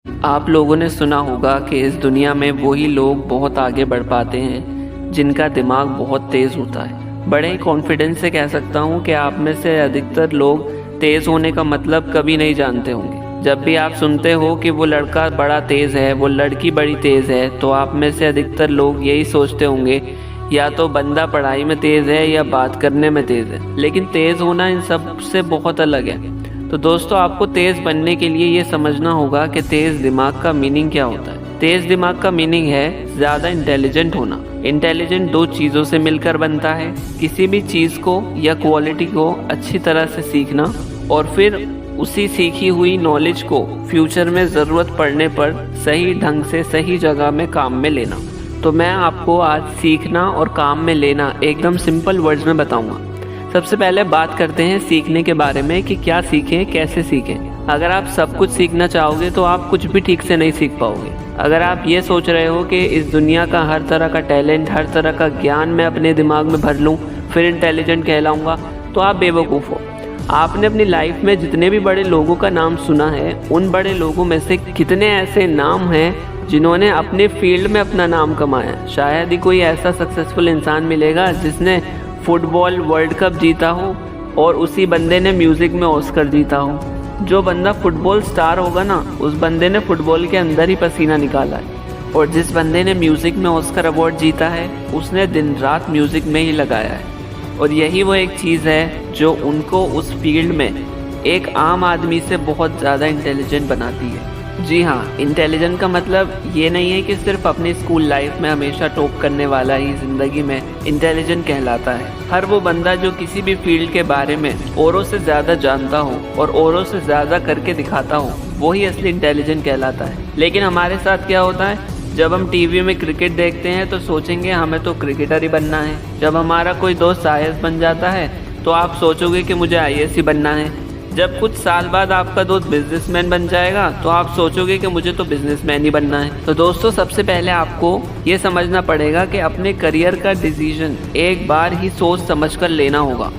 आप लोगों ने सुना होगा कि इस दुनिया में वही लोग बहुत आगे बढ़ पाते हैं जिनका दिमाग बहुत तेज़ होता है। बड़े ही कॉन्फिडेंस से कह सकता हूँ कि आप में से अधिकतर लोग तेज़ होने का मतलब कभी नहीं जानते होंगे। जब भी आप सुनते हो कि वो लड़का बड़ा तेज़ है, वो लड़की बड़ी तेज़ है, तो आप में से अधिकतर लोग यही सोचते होंगे या तो बंदा पढ़ाई में तेज़ है या बात करने में तेज़ है। लेकिन तेज़ होना इन सब से बहुत अलग है। तो दोस्तों, आपको तेज़ बनने के लिए ये समझना होगा कि तेज़ दिमाग का मीनिंग क्या होता है। तेज़ दिमाग का मीनिंग है ज़्यादा इंटेलिजेंट होना। इंटेलिजेंट दो चीज़ों से मिलकर बनता है, किसी भी चीज़ को या क्वालिटी को अच्छी तरह से सीखना और फिर उसी सीखी हुई नॉलेज को फ्यूचर में ज़रूरत पड़ने पर सही ढंग से सही जगह में काम में लेना। तो मैं आपको आज सीखना और काम में लेना एकदम सिंपल वर्ड्स में बताऊंगा। सबसे पहले बात करते हैं सीखने के बारे में कि क्या सीखें, कैसे सीखें। अगर आप सब कुछ सीखना चाहोगे तो आप कुछ भी ठीक से नहीं सीख पाओगे। अगर आप ये सोच रहे हो कि इस दुनिया का हर तरह का टैलेंट, हर तरह का ज्ञान मैं अपने दिमाग में भर लूँ फिर इंटेलिजेंट कहलाऊँगा, तो आप बेवकूफ़ हो। आपने अपनी लाइफ में जितने भी बड़े लोगों का नाम सुना है, उन बड़े लोगों में से कितने ऐसे नाम हैं जिन्होंने अपने फील्ड में अपना नाम कमाया। शायद ही कोई ऐसा सक्सेसफुल इंसान मिलेगा जिसने फुटबॉल वर्ल्ड कप जीता हो और उसी बंदे ने म्यूज़िक में ऑस्कर जीता हो। जो बंदा फुटबॉल स्टार होगा ना, उस बंदे ने फुटबॉल के अंदर ही पसीना निकाला है, और जिस बंदे ने म्यूज़िक में ऑस्कर अवार्ड जीता है उसने दिन रात म्यूज़िक में ही लगाया है। और यही वो एक चीज़ है जो उनको उस फील्ड में एक आम आदमी से बहुत ज़्यादा इंटेलिजेंट बनाती है। जी हाँ, इंटेलिजेंट का मतलब ये नहीं है कि सिर्फ अपनी स्कूल लाइफ में हमेशा टॉप करने वाला ही ज़िंदगी में इंटेलिजेंट कहलाता है। हर वो बंदा जो किसी भी फील्ड के बारे में औरों से ज़्यादा जानता हो और औरों से ज़्यादा करके दिखाता हो, वही असली इंटेलिजेंट कहलाता है। लेकिन हमारे साथ क्या होता है, जब हम टीवी में क्रिकेट देखते हैं तो सोचेंगे हमें तो क्रिकेटर ही बनना है। जब हमारा कोई दोस्त आईएएस बन जाता है तो आप सोचोगे कि मुझे आईएएस ही बनना है। जब कुछ साल बाद आपका दोस्त बिजनेसमैन बन जाएगा तो आप सोचोगे कि मुझे तो बिजनेसमैन ही बनना है। तो दोस्तों, सबसे पहले आपको ये समझना पड़ेगा कि अपने करियर का डिसीजन एक बार ही सोच समझ कर लेना होगा,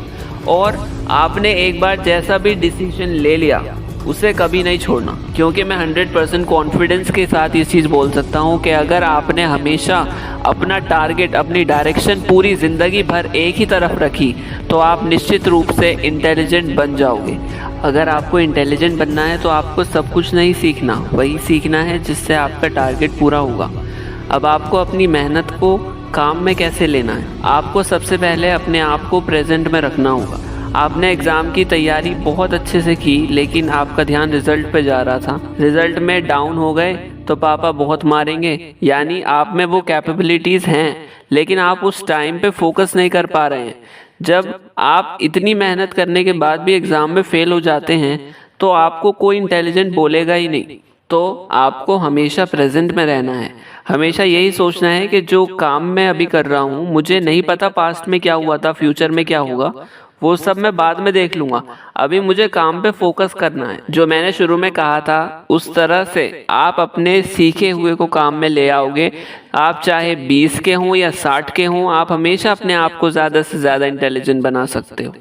और आपने एक बार जैसा भी डिसीजन ले लिया उसे कभी नहीं छोड़ना। क्योंकि मैं 100% कॉन्फिडेंस के साथ ये चीज़ बोल सकता हूँ कि अगर आपने हमेशा अपना टारगेट, अपनी डायरेक्शन पूरी ज़िंदगी भर एक ही तरफ रखी तो आप निश्चित रूप से इंटेलिजेंट बन जाओगे। अगर आपको इंटेलिजेंट बनना है तो आपको सब कुछ नहीं सीखना, वही सीखना है जिससे आपका टारगेट पूरा होगा। अब आपको अपनी मेहनत को काम में कैसे लेना है, आपको सबसे पहले अपने आप को प्रेजेंट में रखना होगा। आपने एग्ज़ाम की तैयारी बहुत अच्छे से की, लेकिन आपका ध्यान रिज़ल्ट पे जा रहा था। रिज़ल्ट में डाउन हो गए तो पापा बहुत मारेंगे। यानी आप में वो कैपेबिलिटीज़ हैं, लेकिन आप उस टाइम पे फोकस नहीं कर पा रहे हैं। जब आप इतनी मेहनत करने के बाद भी एग्ज़ाम में फ़ेल हो जाते हैं तो आपको कोई इंटेलिजेंट बोलेगा ही नहीं। तो आपको हमेशा प्रेजेंट में रहना है। हमेशा यही सोचना है कि जो काम मैं अभी कर रहा हूँ, मुझे नहीं पता पास्ट में क्या हुआ था, फ्यूचर में क्या होगा, वो सब मैं बाद में देख लूँगा। अभी मुझे काम पे फोकस करना है। जो मैंने शुरू में कहा था उस तरह से आप अपने सीखे हुए को काम में ले आओगे। आप चाहे 20 के हों या 60 के हों, आप हमेशा अपने आप को ज़्यादा से ज़्यादा इंटेलिजेंट बना सकते हो।